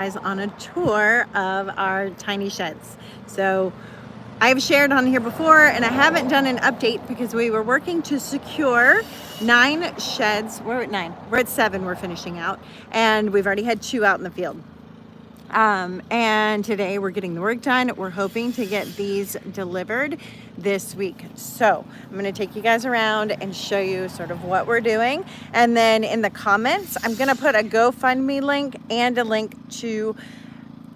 on a tour of our tiny sheds. So I've shared on here before, and I haven't done an update because we were working to secure 9 sheds. We're at 9. We're at 7. We're finishing out, and we've already had 2 out in the field. And today we're getting the work done. We're hoping to get these delivered this week. So I'm going to take you guys around and show you sort of what we're doing. And then in the comments, I'm going to put a GoFundMe link and a link to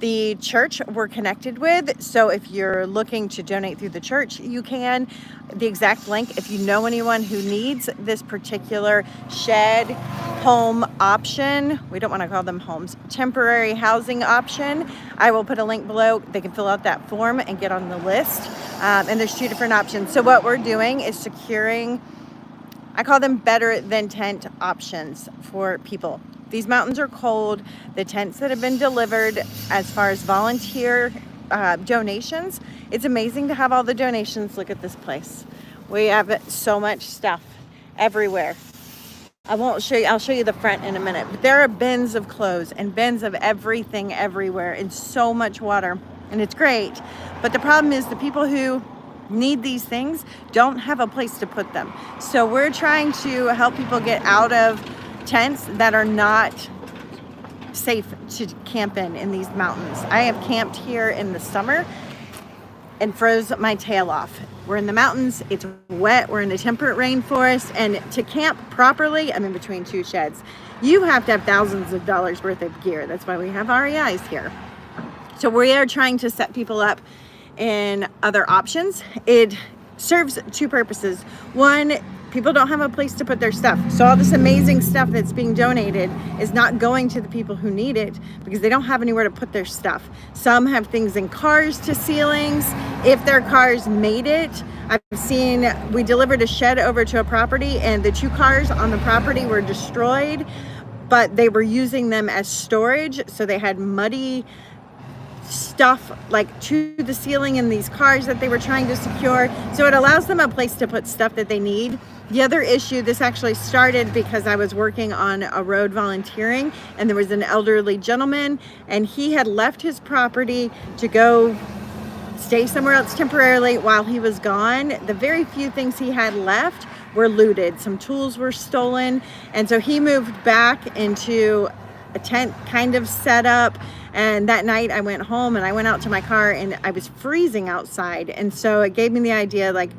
the church we're connected with. So if you're looking to donate through the church, you can. The exact link, if you know anyone who needs this particular shed home option, we don't want to call them homes, temporary housing option, I will put a link below. They can fill out that form and get on the list. And there's 2 different options. So what we're doing is securing, I call them better than tent options for people. These mountains are cold. The tents that have been delivered, as far as volunteer donations, it's amazing to have all the donations. Look at this place. We have so much stuff everywhere. I won't show you, I'll show you the front in a minute, but there are bins of clothes and bins of everything everywhere, and so much water, and it's great. But the problem is the people who need these things don't have a place to put them. So we're trying to help people get out of tents that are not safe to camp in these mountains. I have camped here in the summer and froze my tail off. We're in the mountains, it's wet, we're in a temperate rainforest, and to camp properly, I'm in between 2 sheds, you have to have thousands of dollars worth of gear. That's why we have REIs here. So we are trying to set people up in other options. It serves 2 purposes. One, people don't have a place to put their stuff. So all this amazing stuff that's being donated is not going to the people who need it because they don't have anywhere to put their stuff. Some have things in cars to ceilings. If their cars made it, I've seen, we delivered a shed over to a property and the 2 cars on the property were destroyed, but they were using them as storage. So they had muddy stuff like to the ceiling in these cars that they were trying to secure. So it allows them a place to put stuff that they need. The other issue, this actually started because I was working on a road volunteering, and there was an elderly gentleman, and he had left his property to go stay somewhere else temporarily while he was gone. The very few things he had left were looted. Some tools were stolen, and so he moved back into a tent kind of setup. And that night I went home and I went out to my car and I was freezing outside. And so it gave me the idea, like,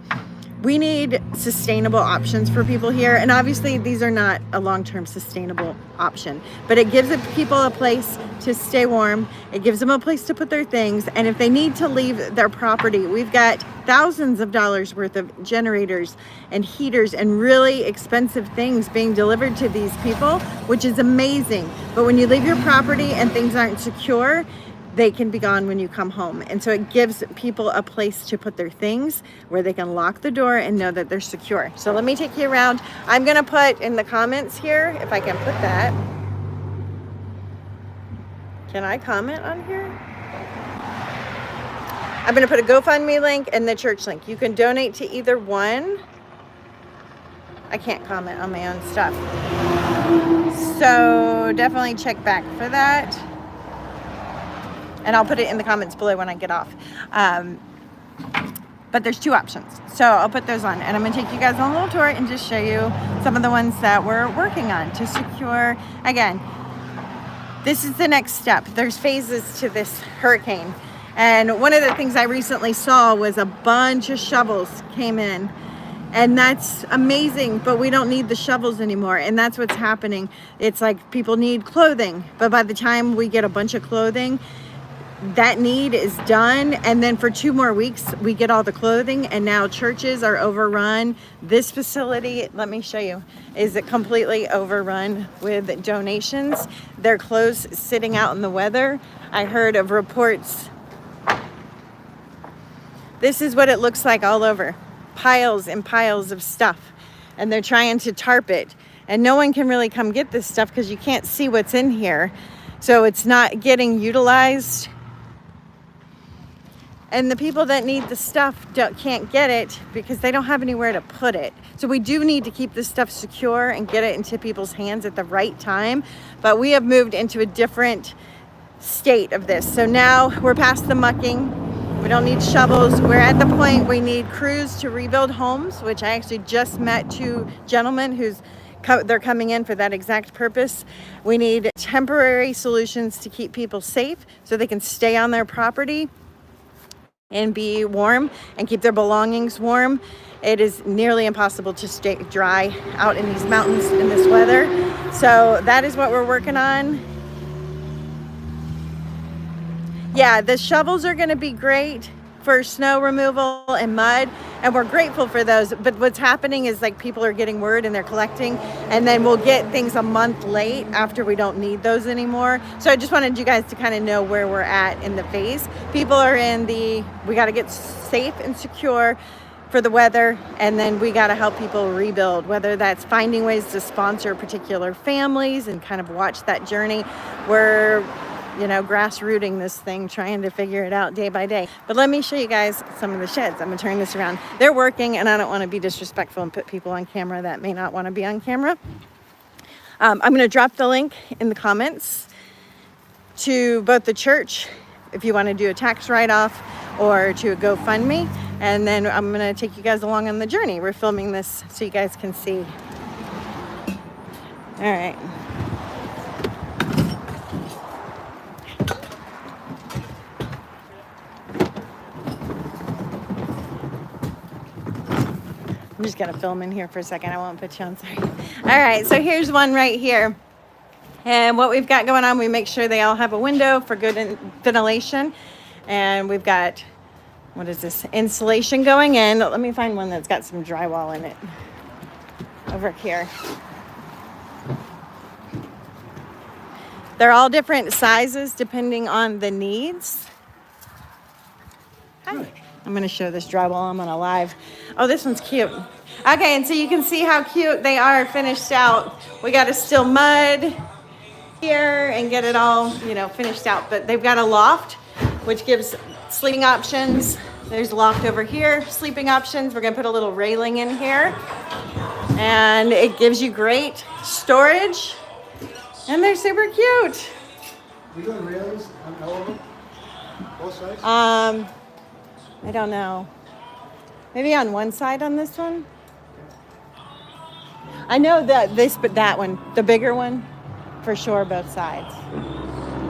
we need sustainable options for people here. And obviously these are not a long-term sustainable option, but it gives people a place to stay warm. It gives them a place to put their things. And if they need to leave their property, we've got thousands of dollars worth of generators and heaters and really expensive things being delivered to these people, which is amazing. But when you leave your property and things aren't secure, they can be gone when you come home. And so it gives people a place to put their things where they can lock the door and know that they're secure. So let me take you around. I'm gonna put in the comments here, if I can put that. Can I comment on here? I'm gonna put a GoFundMe link and the church link. You can donate to either one. I can't comment on my own stuff. So definitely check back for that. And I'll put it in the comments below when I get off. But there's 2 options. So I'll put those on. And I'm gonna take you guys on a little tour and just show you some of the ones that we're working on to secure. Again, this is the next step. There's phases to this hurricane. And one of the things I recently saw was a bunch of shovels came in. And that's amazing, but we don't need the shovels anymore. And that's what's happening. It's like people need clothing. But by the time we get a bunch of clothing, that need is done, and then for 2 more weeks we get all the clothing, and now churches are overrun. This facility, let me show you, is completely overrun with donations. Their clothes sitting out in the weather. I heard of reports. This is what it looks like all over. Piles and piles of stuff, and they're trying to tarp it, and no one can really come get this stuff because you can't see what's in here, so it's not getting utilized. And the people that need the stuff can't get it because they don't have anywhere to put it. So we do need to keep this stuff secure and get it into people's hands at the right time. But we have moved into a different state of this. So now we're past the mucking. We don't need shovels. We're at the point we need crews to rebuild homes, which I actually just met two gentlemen they're coming in for that exact purpose. We need temporary solutions to keep people safe so they can stay on their property and be warm and keep their belongings warm. It is nearly impossible to stay dry out in these mountains in this weather. So that is what we're working on. Yeah, the shovels are going to be great for snow removal and mud, and we're grateful for those. But what's happening is like people are getting word and they're collecting, and then we'll get things a month late after we don't need those anymore. So I just wanted you guys to kind of know where we're at in the phase. People are in we got to get safe and secure for the weather, and then we got to help people rebuild, whether that's finding ways to sponsor particular families and kind of watch that journey. We're grassrooting this thing, trying to figure it out day by day. But let me show you guys some of the sheds. I'm gonna turn this around. They're working, and I don't want to be disrespectful and put people on camera that may not want to be on camera. I'm gonna drop the link in the comments to both the church, if you want to do a tax write-off, or to a GoFundMe, and then I'm gonna take you guys along on the journey. We're filming this so you guys can see. All right. I'm just gonna film in here for a second. I won't put you on, sorry. All right, so here's one right here. And what we've got going on, we make sure they all have a window for good ventilation. And we've got, what is this, insulation going in. Let me find one that's got some drywall in it. Over here. They're all different sizes depending on the needs. Hi. I'm going to show this drywall. I'm on a live. Oh, this one's cute. Okay, and so you can see how cute they are finished out. We got to still mud here and get it all, finished out. But they've got a loft, which gives sleeping options. There's a loft over here, sleeping options. We're going to put a little railing in here. And it gives you great storage. And they're super cute. Are you doing railings on all of them? Both sides? I don't know. Maybe on one side on this one. I know that but that one, the bigger one, for sure, both sides.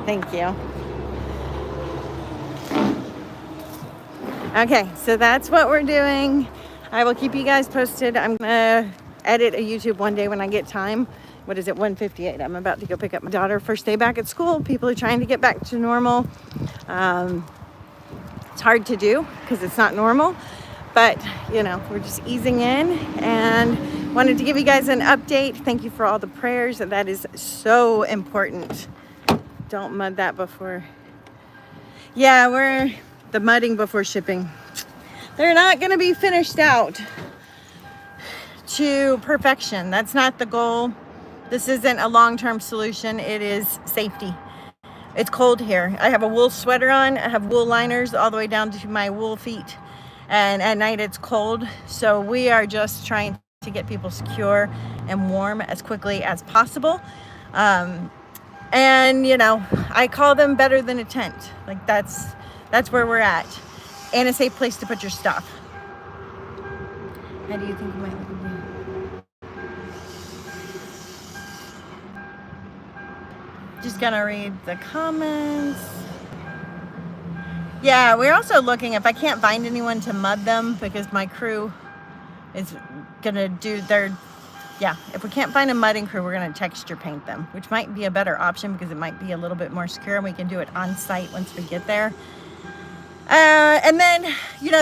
Thank you. Okay, so that's what we're doing. I will keep you guys posted. I'm gonna edit a YouTube one day when I get time. What is it, 1:58? I'm about to go pick up my daughter, first day back at school. People are trying to get back to normal. It's hard to do because it's not normal, but we're just easing in, and wanted to give you guys an update. Thank you for all the prayers. That is so important. Don't mud that before. Yeah, we're the mudding before shipping. They're not going to be finished out to perfection. That's not the goal. This isn't a long-term solution. It is safety. It's cold here. I have a wool sweater on. I have wool liners all the way down to my wool feet. And at night it's cold. So we are just trying to get people secure and warm as quickly as possible. And I call them better than a tent. Like that's where we're at. And a safe place to put your stuff. How do you think you might look? Just gonna read the comments. Yeah, we're also looking, if I can't find anyone to mud them, because my crew is gonna do if we can't find a mudding crew, we're gonna texture paint them, which might be a better option because it might be a little bit more secure, and we can do it on site once we get there. And then,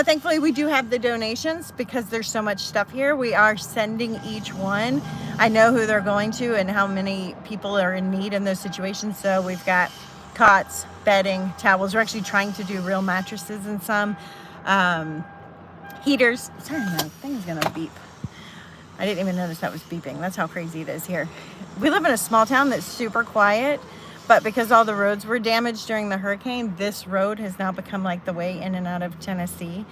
thankfully we do have the donations because there's so much stuff here. We are sending each one. I know who they're going to and how many people are in need in those situations. So we've got cots, bedding, towels. We're actually trying to do real mattresses and some heaters. Sorry, my thing's gonna beep. I didn't even notice that was beeping. That's how crazy it is here. We live in a small town that's super quiet. But because all the roads were damaged during the hurricane, this road has now become like the way in and out of Tennessee.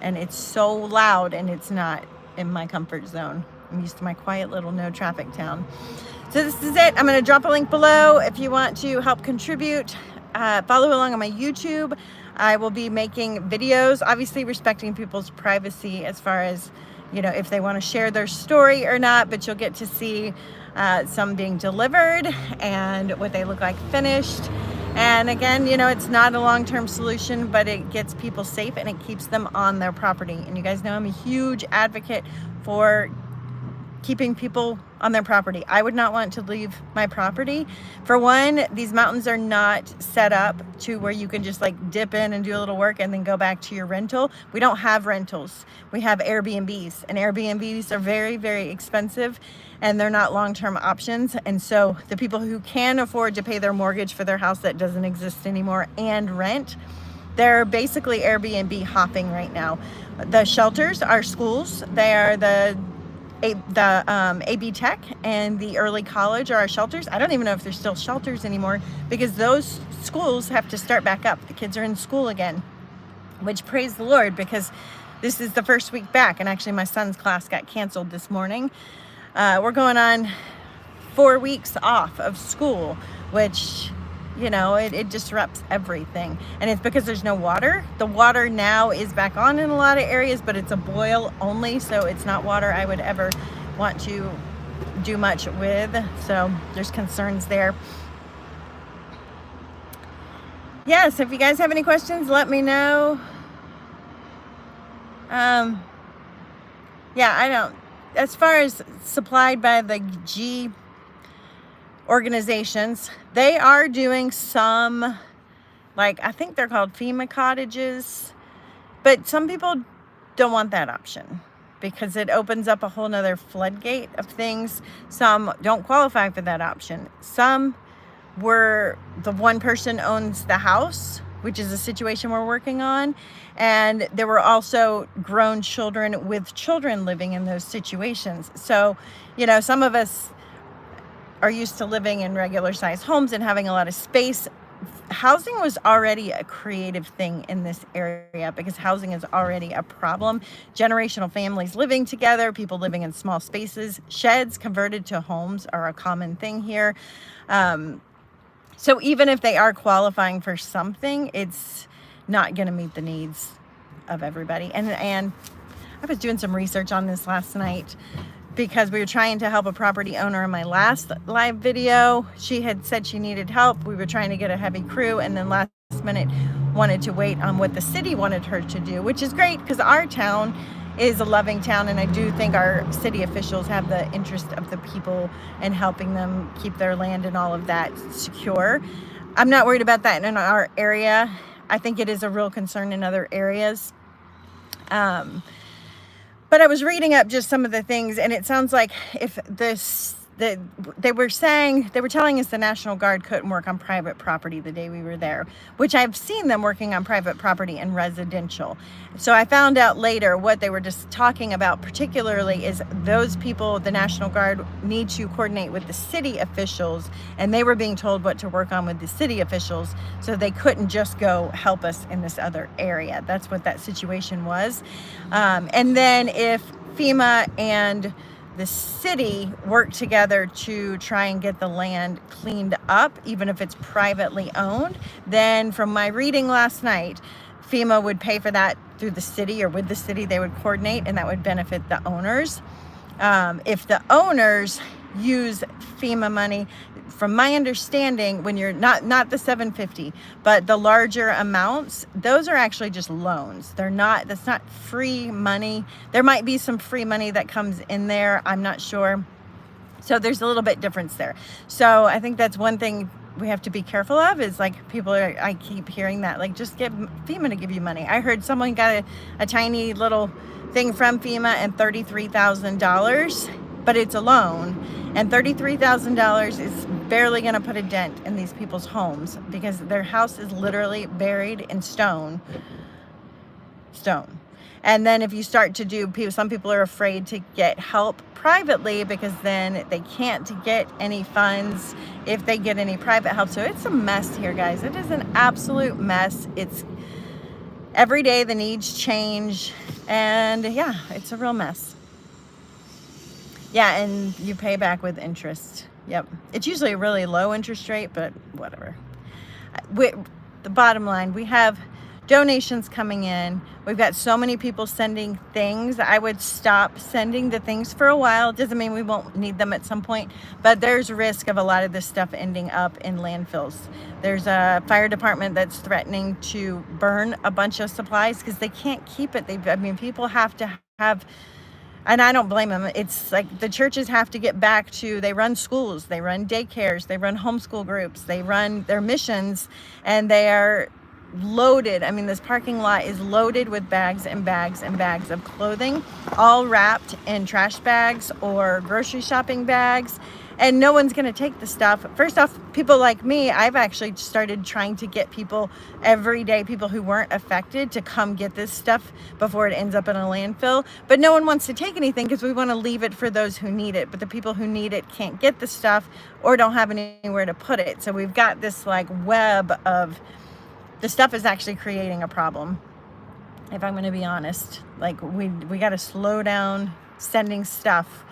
And it's so loud, and it's not in my comfort zone. I'm used to my quiet little no traffic town. So this is it. I'm going to drop a link below if you want to help contribute. follow along on my YouTube. I will be making videos, obviously respecting people's privacy as far as, you know, if they want to share their story or not, but you'll get to see some being delivered and what they look like finished. And again, you know, it's not a long-term solution, but it gets people safe and it keeps them on their property. And you guys know I'm a huge advocate for keeping people on their property. I would not want to leave my property. For one, these mountains are not set up to where you can just like dip in and do a little work and then go back to your rental. We don't have rentals. We have Airbnbs, and Airbnbs are very, very expensive and they're not long-term options. And so the people who can afford to pay their mortgage for their house that doesn't exist anymore and rent, they're basically Airbnb hopping right now. The shelters are schools. They are the AB Tech and the early college are our shelters. I don't even know if there's still shelters anymore because those schools have to start back up. The kids are in school again, which praise the Lord, because this is the first week back. And actually my son's class got canceled this morning. We're going on 4 weeks off of school, which, you know, it disrupts everything. And it's because there's no water. The water now is back on in a lot of areas, but it's a boil only, so it's not water I would ever want to do much with. So there's concerns there. Yes, if you guys have any questions, let me know. Yeah, I don't, as far as supplied by the G organizations, they are doing some, like, I think they're called FEMA cottages, but some people don't want that option because it opens up a whole nother floodgate of things. Some don't qualify for that option. Some were, the one person owns the house, which is a situation we're working on, and there were also grown children with children living in those situations. So, you know, some of us are used to living in regular size homes and having a lot of space. Housing was already a creative thing in this area because housing is already a problem. Generational families living together, people living in small spaces, sheds converted to homes are a common thing here. So even if they are qualifying for something, it's not going to meet the needs of everybody. And I was doing some research on this last night because we were trying to help a property owner in my last live video. She had said she needed help. We were trying to get a heavy crew, and then last minute wanted to wait on what the city wanted her to do, which is great because our town is a loving town, and I do think our city officials have the interest of the people and helping them keep their land and all of that secure. I'm not worried about that in our area. I think it is a real concern in other areas. But I was reading up just some of the things, and it sounds like if they were telling us the National Guard couldn't work on private property the day we were there, which I've seen them working on private property and residential. So I found out later what they were just talking about particularly is those people, the National Guard, need to coordinate with the city officials, and they were being told what to work on with the city officials, so they couldn't just go help us in this other area. That's what that situation was. And then if FEMA and the city work together to try and get the land cleaned up, even if it's privately owned, then from my reading last night, FEMA would pay for that through the city, or with the city they would coordinate, and that would benefit the owners. If the owners use FEMA money, from my understanding, when you're not the $750, but the larger amounts, those are actually just loans. That's not free money. There might be some free money that comes in there. I'm not sure. So there's a little bit difference there. So I think that's one thing we have to be careful of, is like I keep hearing that, like, just get FEMA to give you money. I heard someone got a tiny little thing from FEMA and $33,000, but it's a loan. And $33,000 is barely going to put a dent in these people's homes because their house is literally buried in stone. And then if you start to do, some people are afraid to get help privately because then they can't get any funds if they get any private help. So it's a mess here, guys. It is an absolute mess. It's every day the needs change, and yeah, it's a real mess. Yeah, and you pay back with interest. Yep. It's usually a really low interest rate, but whatever. The bottom line, we have donations coming in. We've got so many people sending things. I would stop sending the things for a while. Doesn't mean we won't need them at some point, but there's risk of a lot of this stuff ending up in landfills. There's a fire department that's threatening to burn a bunch of supplies because they can't keep it. People have to have, and I don't blame them. It's like the churches have to get back to, they run schools, they run daycares, they run homeschool groups, they run their missions, and they are loaded. This parking lot is loaded with bags and bags and bags of clothing, all wrapped in trash bags or grocery shopping bags, and no one's going to take the stuff. First off, people like me, I've actually started trying to get people every day, people who weren't affected, to come get this stuff before it ends up in a landfill. But no one wants to take anything because we want to leave it for those who need it. But the people who need it can't get the stuff or don't have anywhere to put it. So we've got this like web of, the stuff is actually creating a problem, if I'm going to be honest. Like we got to slow down sending stuff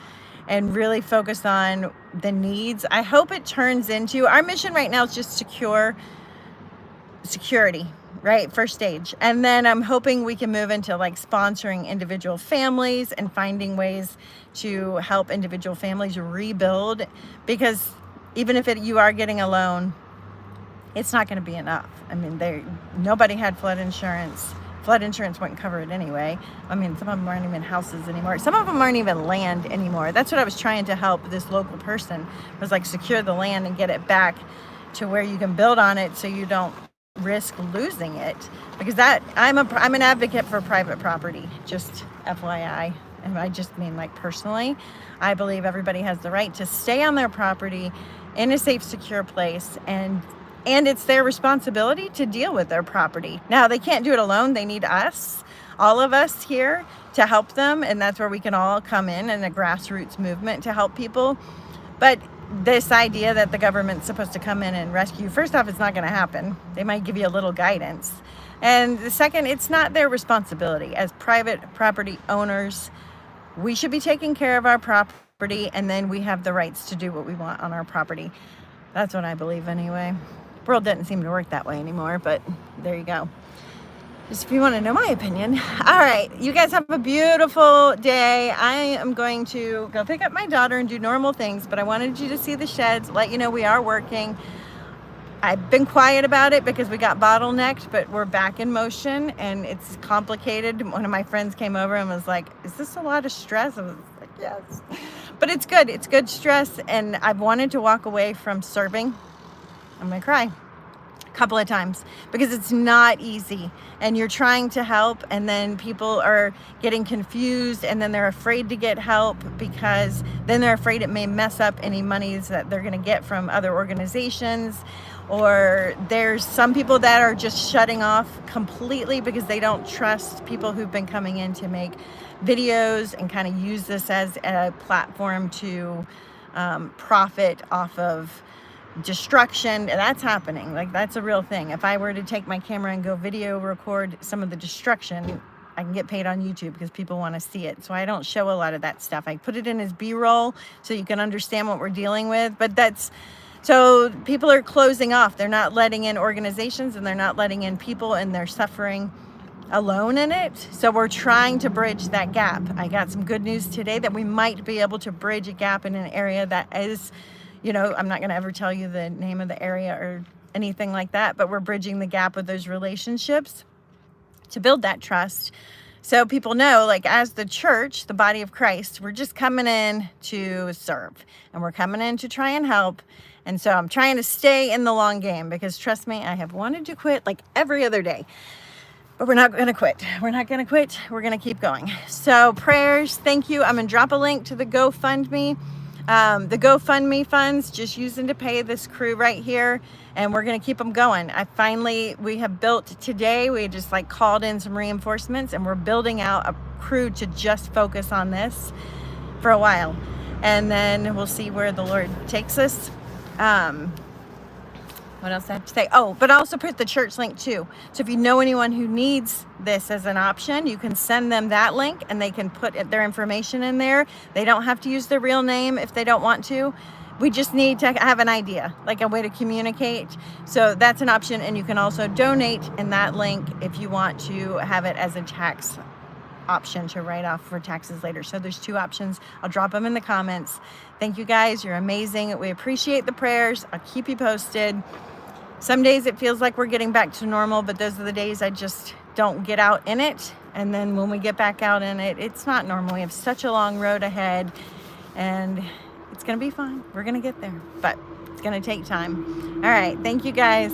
and really focus on the needs. I hope it turns into, our mission right now is just security, right? First stage. And then I'm hoping we can move into like sponsoring individual families and finding ways to help individual families rebuild, because even if you are getting a loan, it's not going to be enough. Nobody had flood insurance. Flood insurance wouldn't cover it anyway. Some of them aren't even houses anymore. Some of them aren't even land anymore. That's what I was trying to help this local person, was like secure the land and get it back to where you can build on it so you don't risk losing it. Because I'm an advocate for private property, just FYI. And I just mean like personally. I believe everybody has the right to stay on their property in a safe, secure place, and it's their responsibility to deal with their property. Now, they can't do it alone. They need us, all of us here, to help them. And that's where we can all come in a grassroots movement to help people. But this idea that the government's supposed to come in and rescue, first off, it's not going to happen. They might give you a little guidance. And the second, it's not their responsibility. As private property owners, we should be taking care of our property, and then we have the rights to do what we want on our property. That's what I believe anyway. World doesn't seem to work that way anymore, but there you go. Just if you want to know my opinion. All right, you guys have a beautiful day. I am going to go pick up my daughter and do normal things, but I wanted you to see the sheds, let you know we are working. I've been quiet about it because we got bottlenecked, but we're back in motion, and it's complicated. One of my friends came over and was like, is this a lot of stress? I was like, yes. But it's good. It's good stress, and I've wanted to walk away from serving. I'm gonna cry a couple of times because it's not easy, and you're trying to help, and then people are getting confused, and then they're afraid to get help because then they're afraid it may mess up any monies that they're going to get from other organizations. Or there's some people that are just shutting off completely because they don't trust people who've been coming in to make videos and kind of use this as a platform to profit off of destruction. That's happening. Like, that's a real thing. If I were to take my camera and go video record some of the destruction, I can get paid on YouTube because people want to see it. So I don't show a lot of that stuff. I put it in as B-roll so you can understand what we're dealing with. But so people are closing off. They're not letting in organizations, and they're not letting in people, and they're suffering alone in it. So we're trying to bridge that gap. I got some good news today that we might be able to bridge a gap in an area that is, I'm not going to ever tell you the name of the area or anything like that, but we're bridging the gap with those relationships to build that trust. So people know, like, as the church, the body of Christ, we're just coming in to serve, and we're coming in to try and help. And so I'm trying to stay in the long game because, trust me, I have wanted to quit like every other day. But we're not going to quit. We're not going to quit. We're going to keep going. So prayers, thank you. I'm going to drop a link to the GoFundMe. The GoFundMe funds, just using to pay this crew right here. And we're going to keep them going. We have built today, we just called in some reinforcements, and we're building out a crew to just focus on this for a while. And then we'll see where the Lord takes us. What else I have to say? Oh, but I also put the church link too. So if you know anyone who needs this as an option, you can send them that link, and they can put their information in there. They don't have to use their real name if they don't want to, We just need to have an idea, like a way to communicate. So that's an option, and you can also donate in that link if you want to have it as a tax option to write off for taxes later. So there's 2 options. I'll drop them in the comments. Thank you guys. You're amazing. We appreciate the prayers. I'll keep you posted. Some days it feels like we're getting back to normal, but those are the days I just don't get out in it. And then when we get back out in it, it's not normal. We have such a long road ahead, and it's going to be fine. We're going to get there, but it's going to take time. All right. Thank you guys.